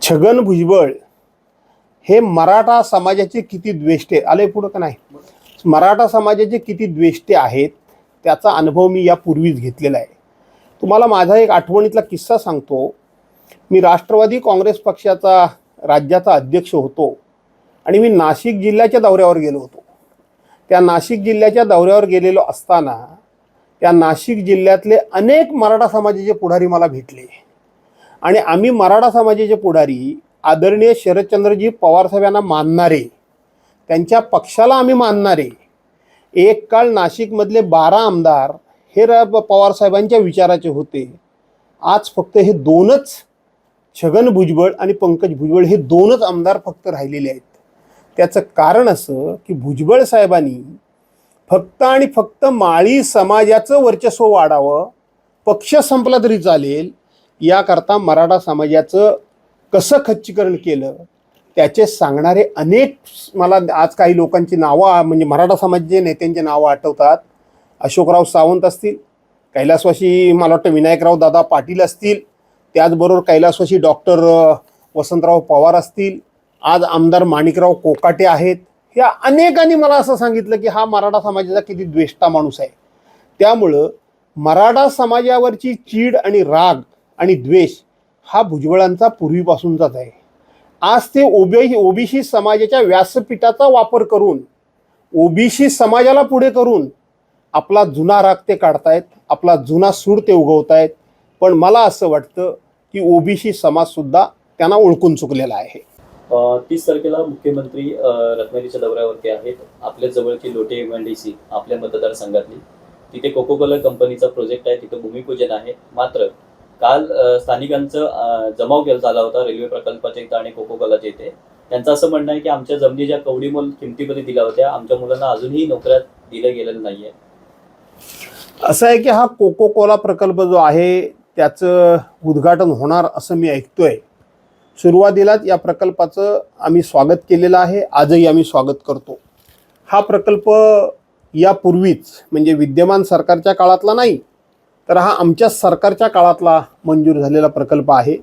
छगन भुजबळ हे मराठा समाजाचे किती द्वेष्टे आले पुढं का नाही, मराठा समाजाचे किती द्वेष्टे आहेत त्याचा अनुभव मी यापूर्वीच घेतलेला आहे. तुम्हाला माझा एक आठवणीतला किस्सा सांगतो. मी राष्ट्रवादी काँग्रेस पक्षाचा राज्याचा अध्यक्ष होतो आणि मी नाशिक जिल्ह्याच्या दौऱ्यावर गेलो होतो. त्या नाशिक जिल्ह्याच्या दौऱ्यावर गेलेलो असताना त्या नाशिक जिल्ह्यातले अनेक मराठा समाजाचे पुढारी मला भेटले आणि आम्ही मराठा समाजाचे पुढारी आदरणीय शरदचंद्रजी पवार साहेबांना मानणारे, त्यांच्या पक्षाला आम्ही मानणारे, एक काळ नाशिकमधले 12 आमदार हे पवार साहेबांच्या विचाराचे होते. आज फक्त हे दोनच, छगन भुजबळ आणि पंकज भुजबळ हे दोनच आमदार फक्त राहिलेले आहेत. त्याचं कारण असं की भुजबळ साहेबांनी फक्त आणि फक्त माळी समाजाचं वर्चस्व वाढावं, पक्ष संपला तरी चालेल याकरता मराठा समाजाचं कसं खच्चीकरण केलं त्याचे सांगणारे अनेक मला आज काही लोकांची नावं म्हणजे मराठा समाजाचे नेत्यांची नावं आठवतात. अशोकराव सावंत असतील, कैलासवासी मला वाटतं विनायकराव दादा पाटील असतील, त्याचबरोबर कैलासवासी डॉक्टर वसंतराव पवार असतील, आज आमदार माणिकराव कोकाटे आहेत. या अनेकांनी मला असं सांगितलं की हा मराठा समाजाचा किती द्वेष्टा माणूस आहे. त्यामुळं मराठा समाजावरची चीड आणि राग आणि द्वेष हा भुजबळांचा पूर्वीपासूनचाच आहे. आज ते ओबीसी समाजाच्या व्यासपीठाचा वापर करून ओबीसी समाजाला पुढे करून आपला जुना राग ते काढतायत, आपला जुना सूर ते उगवतायत. पण मला असं वाटतं की ओबीसी समाजसुद्धा त्यांना ओळखून चुकलेला आहे. 30 तारखेला मुख्यमंत्री रत्नागिरीच्या दौऱ्यावरती आहेत. आपल्या जवळची लोटे MIDC आपल्या मतदारसंघातली, तिथे कोको कोला कंपनीचा प्रोजेक्ट आहे, तिथे भूमिपूजन आहे. मात्र काल स्थानिकांचा जमाव झाला होता रेल्वे प्रकल्पाच्या इथं आणि कोको कोलाच्या इथे. त्यांचं असं म्हणणं आहे की आमच्या जमिनी ज्या कवडीमोल किमतीमध्ये दिल्या होत्या आमच्या मुलांना अजूनही नोकऱ्या दिल्या गेलेल्या नाहीये. असं आहे की हा कोको कोला प्रकल्प जो आहे त्याचं उद्घाटन होणार असं मी ऐकतोय. सुरुवातीलाच या प्रकल्पाचं आम्ही स्वागत केलेलं आहे, आजही आम्ही स्वागत करतो. हा प्रकल्प यापूर्वीच म्हणजे विद्यमान सरकारच्या काळातला नाही, तर हा आमच्या सरकारच्या काळातला मंजूर झालेला प्रकल्प आहे.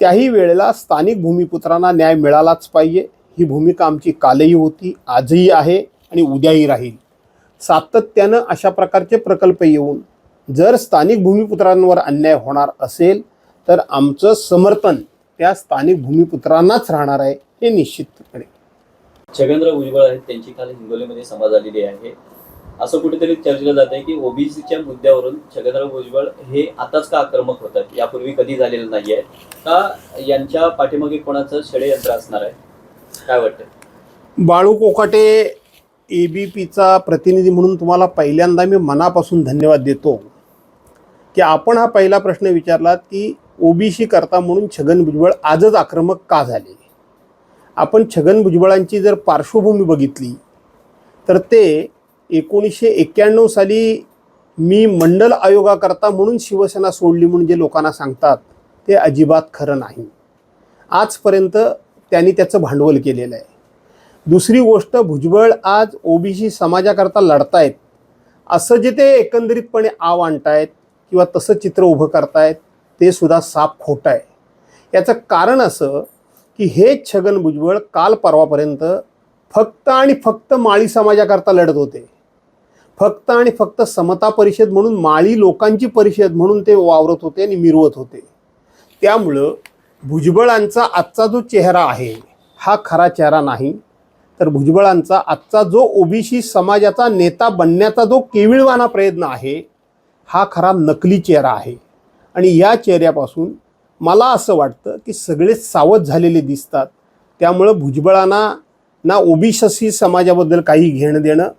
त्याही वेळेला स्थानिक भूमिपुत्रांना न्याय मिळालाच पाहिजे ही भूमिका आमची कालही होती, आजही आहे आणि उद्याही राहील. सातत्यानं अशा प्रकारचे प्रकल्प येऊन जर स्थानिक भूमिपुत्रांवर अन्याय होणार असेल तर आमचं समर्थन त्या स्थानिक भूमिपुत्रांनाच राहणार आहे हे निश्चितपणे. छगनराव भुजबळ आहेत, त्यांची काल हिंगोलीमध्ये सभा झालेली आहे. असं कुठेतरी चर्चेला जात आहे की ओबीसीच्या मुद्द्यावरून छगनराव भुजबळ हे आताच का आक्रमक होतात, यापूर्वी कधी झालेलं नाही आहे का, यांच्या पाठीमागे कोणाचं षडयंत्र असणार आहे, काय वाटतं? बाळू कोकाटे ABPचा प्रतिनिधी म्हणून तुम्हाला पहिल्यांदा मी मनापासून धन्यवाद देतो की आपण हा पहिला प्रश्न विचारलात की ओबीसी करता म्हणून छगन भुजबळ आजच आक्रमक का झाले. आपण छगन भुजबळांची जर पार्श्वभूमी बघितली तर ते 1991 साली मी मंडल आयोगाकरता म्हणून शिवसेना सोडली म्हणून जे लोकांना सांगतात ते अजिबात खरं नाही. आजपर्यंत त्यांनी त्याचं भांडवल केलेलं आहे. दुसरी गोष्ट, भुजबळ आज ओबीसी समाजाकरता लढतायत असं जे ते एकंदरीतपणे आव आणतायत किंवा तसं चित्र उभं करतायत ते सुद्धा साफ खोटं आहे. याचं कारण असं की हे छगन भुजबळ काल परवापर्यंत फक्त आणि फक्त माळी समाजाकरता लढत होते. फक्त आणि फक्त समता परिषद म्हणून माळी लोकांची परिषद म्हणून ते वावरत होते आणि मिरवत होते. त्यामुळं भुजबळांचा आजचा जो चेहरा आहे हा खरा चेहरा नाही, तर भुजबळांचा आजचा जो ओबीसी समाजाचा नेता बनण्याचा जो केविळवाना प्रयत्न आहे हा खरा नकली चेहरा आहे. आणि या चेहऱ्यापासून मला असं वाटतं की सगळेच सावध झालेले दिसतात. त्यामुळं भुजबळांना ना ओबीसी समाजाबद्दल काही घेणं देणं,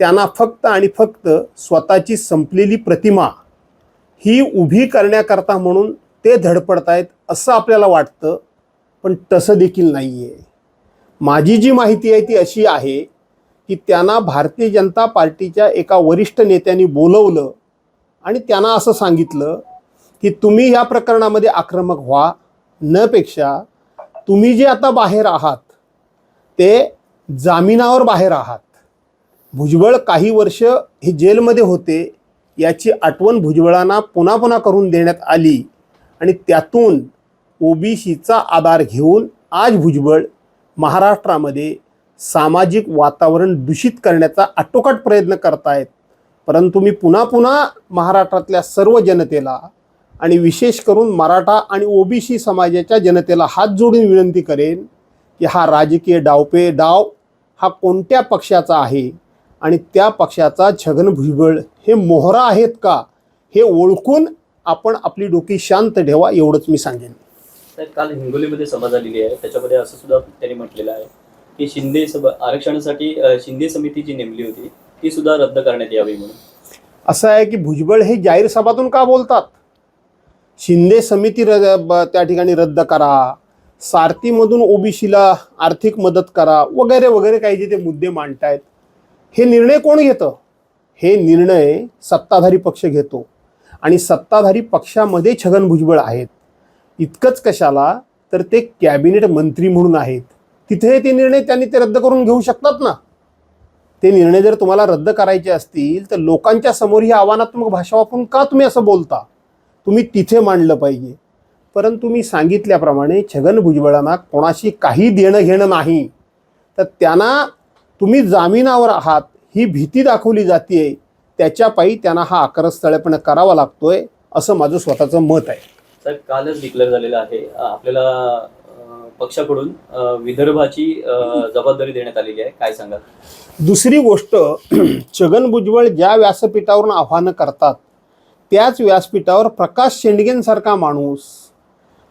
त्यांना फक्त आणि फक्त स्वतःची संपलेली प्रतिमा ही उभी करण्याकरता म्हणून ते धडपडतायत असं आपल्याला वाटतं, पण तसं देखील नाही आहे. माझी जी माहिती आहे ती अशी आहे की त्यांना भारतीय जनता पार्टीच्या एका वरिष्ठ नेत्यांनी बोलवलं आणि त्यांना असं सांगितलं की तुम्ही या प्रकरणामध्ये आक्रमक व्हा नपेक्षा तुम्ही जे आता बाहेर आहात ते जामिनावर बाहेर आहात. भुजबळ काही वर्ष हे जेलमध्ये होते याची आठवण भुजबळांना पुन्हा पुन्हा करून देण्यात आली आणि त्यातून ओबीसीचा आधार घेऊन आज भुजबळ महाराष्ट्रामध्ये सामाजिक वातावरण दूषित करण्याचा आटोकाट प्रयत्न करतायत. परंतु मी पुन्हा पुन्हा महाराष्ट्रातल्या सर्व जनतेला आणि विशेष करून मराठा आणि ओबीसी समाजाच्या जनतेला हात जोडून विनंती करेन की हा राजकीय डाव हा कोणत्या पक्षाचा आहे आणि त्या पक्षाचा छगन भुजबळ हे मोहरा आहेत का हे ओळखून आपण आपली डोकी शांत ठेवा, एवढंच मी सांगेन. तर काल हिंगोलीमध्ये सभा झालेली आहे, त्याच्यामध्ये असं सुद्धा त्यांनी म्हटलेलं आहे की आरक्षणासाठी शिंदे समिती जी नेमली होती ती सुद्धा रद्द करण्यात यावी म्हणून. असं आहे की भुजबळ हे जाहीर सभातून का बोलतात? शिंदे समिती त्या ठिकाणी रद्द करा, सारथीमधून ओबीसीला आर्थिक मदत करा वगैरे वगैरे काही जे ते मुद्दे मांडतायत, हे निर्णय कोण घेतं? हे निर्णय सत्ताधारी पक्ष घेतो आणि सत्ताधारी पक्षामध्ये छगन भुजबळ आहेत. इतकंच कशाला तर ते कॅबिनेट मंत्री म्हणून आहेत. तिथे ते निर्णय त्यांनी ते रद्द करून घेऊ शकतात ना. ते निर्णय जर तुम्हाला रद्द करायचे असतील तर लोकांच्या समोर ही आव्हानात्मक भाषा वापरून का तुम्ही असं बोलता? तुम्ही तिथे मांडलं पाहिजे. परंतु मी सांगितल्याप्रमाणे छगन भुजबळांना कोणाशी काही देणं घेणं नाही, तर त्यांना तुम्ही जामिनावर आहात ही भीती दाखवली जाते, त्याच्या पायी त्यांना हा आक्रस्थ करावा लागतोय, असं माझं स्वतःचं मत आहे. सर, कालच डिक्लेअर झालेलं आहे आपल्याला पक्षाकडून विदर्भाची जबाबदारी देण्यात आलेली आहे, काय सांगाल? दुसरी गोष्ट, छगन भुजबळ ज्या व्यासपीठावरून आव्हानं करतात त्याच व्यासपीठावर प्रकाश शेंडगेंसारखा माणूस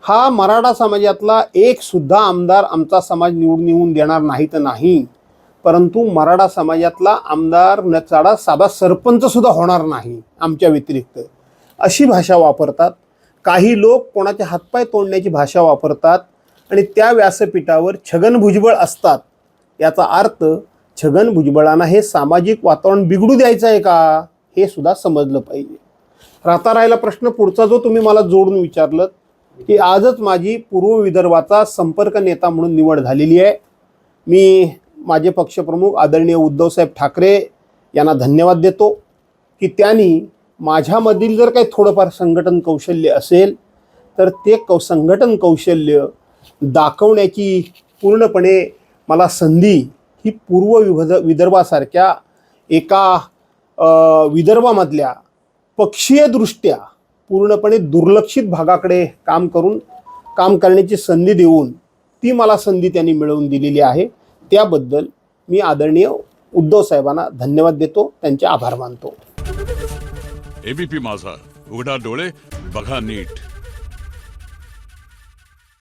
हा मराठा समाजातला एक सुद्धा आमदार आमचा समाज निवडून येऊन देणार नाही तर नाही, परंतु मराठा समाजातला आमदार न चाडा साधा सरपंच सुद्धा होणार नाही आमच्या व्यतिरिक्त, अशी भाषा वापरतात. काही लोक कोणाचे हातपाय तोडण्याची भाषा वापरतात आणि त्या व्यासपीठावर छगन भुजबळ असतात. याचा अर्थ छगन भुजबळांना हे सामाजिक वातावरण बिघडू द्यायचं आहे का, हे सुद्धा समजलं पाहिजे. राहता राहिला प्रश्न पुढचा जो तुम्ही मला जोडून विचारलं की आजच माझी पूर्व विदर्भाचा संपर्क नेता म्हणून निवड झालेली आहे. मी माझे पक्षप्रमुख आदरणीय उद्धवसाहेब ठाकरे यांना धन्यवाद देतो की त्यांनी माझ्यामधील जर काही थोडंफार संघटन कौशल्य असेल तर ते संघटन कौशल्य दाखवण्याची पूर्णपणे मला संधी ही पूर्व विदर्भासारख्या एका विदर्भामधल्या पक्षीयदृष्ट्या पूर्णपणे दुर्लक्षित भागाकडे काम करण्याची संधी देऊन ती मला संधी त्यांनी मिळवून दिलेली आहे. त्याबद्दल मी आदरणीय उद्धव साहेबांना धन्यवाद देतो, त्यांचे आभार मानतो. एबीपी माझा, उघडा डोळे बघा नीट.